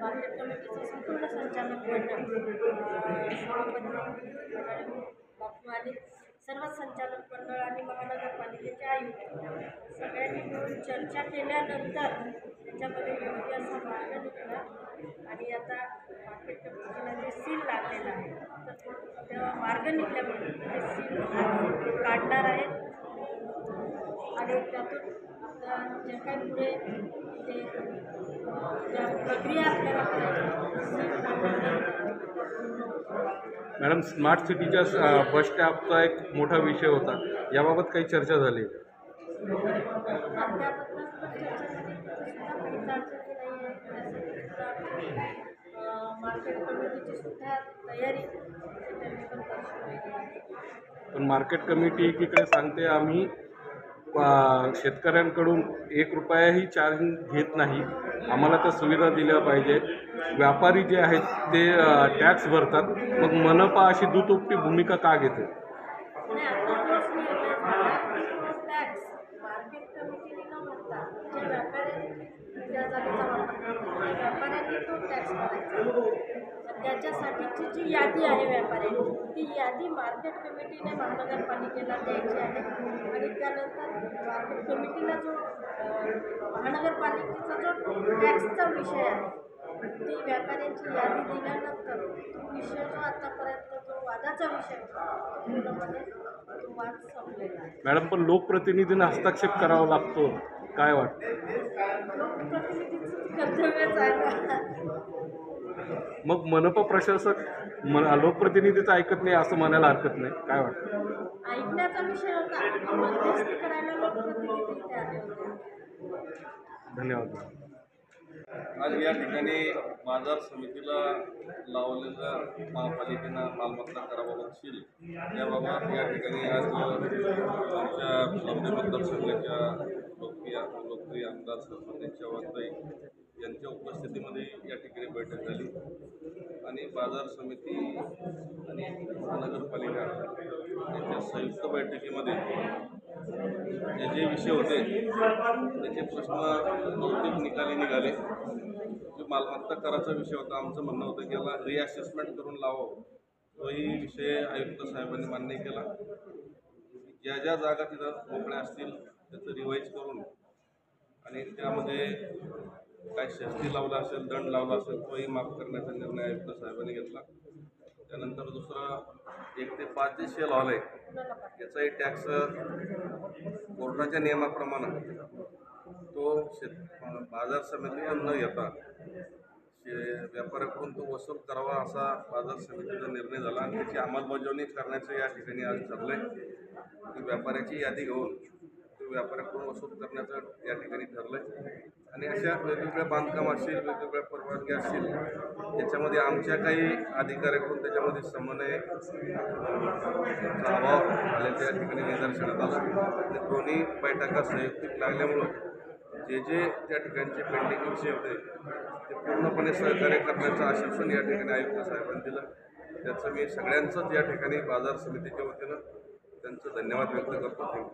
Market कमिटीचं संपूर्ण संचालक मंडळ सभापती बापू आणि सर्व संचालक मंडळ आणि महानगरपालिकेचे आयुक्त सगळ्यांनी मिळून चर्चा केल्यानंतर त्याच्यामध्ये योग्य असा मार्ग निघाला आणि आता मार्केट कमिटीला जे सील लागलेलं आहे तर तेव्हा मार्ग निघल्यामुळे ते सील काढणार आहेत आणि त्यातून आता जे काही पुढे ते ज्या प्रक्रिया आपल्याला मॅडम, स्मार्ट सिटीच्या बस स्टॉपचा एक मोठा विषय होता, याबाबत काही चर्चा झाली? मार्केट कमिटीची सुद्धा तयारी पण मार्केट कमिटी एकीकडे सांगते आम्ही शेतकऱ्यांकडून 1 रुपयाही चार्जिंग घेत नाही, आम्हाला त्या सुविधा दिल्या पाहिजे. व्यापारी जे आहेत ते टॅक्स भरतात, मग मनपा अशी दुतोपटी भूमिका का घेते? मार्केट कमिटीने न म्हणता जे व्यापाऱ्यांनी त्या जागेचा वापर व्यापाऱ्यांनी तो टॅक्स भरायचा. त्याच्यासाठीची जी यादी आहे व्यापाऱ्यांची ती यादी मार्केट कमिटीने महानगरपालिकेला द्यायची आहे आणि त्यानंतर मार्केट कमिटीला जो महानगरपालिकेचा जो टॅक्सचा विषय आहे ती व्यापाऱ्यांची यादी दिल्यानंतर तो विषय जो आतापर्यंत जो वादाचा विषय पूर्णपणे तो वाद संपलेला आहे. मॅडम, पण लोकप्रतिनिधींना हस्तक्षेप करावा लागतो, काय वाटतं? लोकप्रतिनिधीचं कर्तव्यच आहे ना. मग मनपा प्रशासक लोकप्रतिनिधीचं ऐकत नाही असं म्हणायला हरकत नाही, काय वाटतं? ऐकण्याचा विषय होता, मध्यस्थी करायला लोकप्रतिनिधी इथे आले होते. धन्यवाद. आज या ठिकाणी बाजार समितीला लावलेलं महापालिकेनं मालमत्ता कराबाबत सील याबाबत या ठिकाणी आज आमच्या लवणे मतदारसंघाच्या लोकप्रिय आमदार सरपंच वाघताई यांच्या उपस्थितीमध्ये या ठिकाणी बैठक झाली आणि बाजार समिती आणि महानगरपालिका यांच्या संयुक्त बैठकीमध्ये जे विषय होते त्याचे प्रश्न बहुतेक निकाली निघाले. जो मालमत्ता कराचा विषय होता, आमचं म्हणणं होतं की याला रिअसेसमेंट करून लावावं, तोही विषय आयुक्त साहेबांनी मान्य केला. ज्या ज्या जागा तिथं मोकळ्या असतील त्याचं रिवाईज करून आणि त्यामध्ये काय शास्ती लावला असेल, दंड लावला असेल, तोही माफ करण्याचा निर्णय आयुक्त साहेबांनी घेतला. त्यानंतर दुसरा 1 ते 5 जे शेल हॉल आहे याचाही टॅक्स कोर्टाच्या नियमाप्रमाणे तो बाजार समितीला न घेता व्यापाऱ्याकडून तो वसूल करावा असा बाजार समितीचा निर्णय झाला आणि त्याची अंमलबजावणी करण्याचं या ठिकाणी आज ठरलंय. व्यापाऱ्याची यादी घेऊन तो व्यापाऱ्याकडून वसूल करण्याचं या ठिकाणी ठरलंय आणि अशा वेगवेगळ्या बांधकाम असतील, वेगवेगळ्या परवानग्या असतील, त्याच्यामध्ये आमच्या काही अधिकाऱ्याकडून त्याच्यामध्ये समन्वय अभाव आल्याचं या ठिकाणी निदर्शनात आलं आणि दोन्ही बैठका संयुक्तिक लागल्यामुळं जे त्या ठिकाणचे पेंडिंग विषय होते ते पूर्णपणे सहकार्य करण्याचं आश्वासन या ठिकाणी आयुक्त साहेबांनी दिलं. त्याचं मी सगळ्यांचंच या ठिकाणी बाजार समितीच्या वतीनं त्यांचं धन्यवाद व्यक्त करतो. थँक्यू.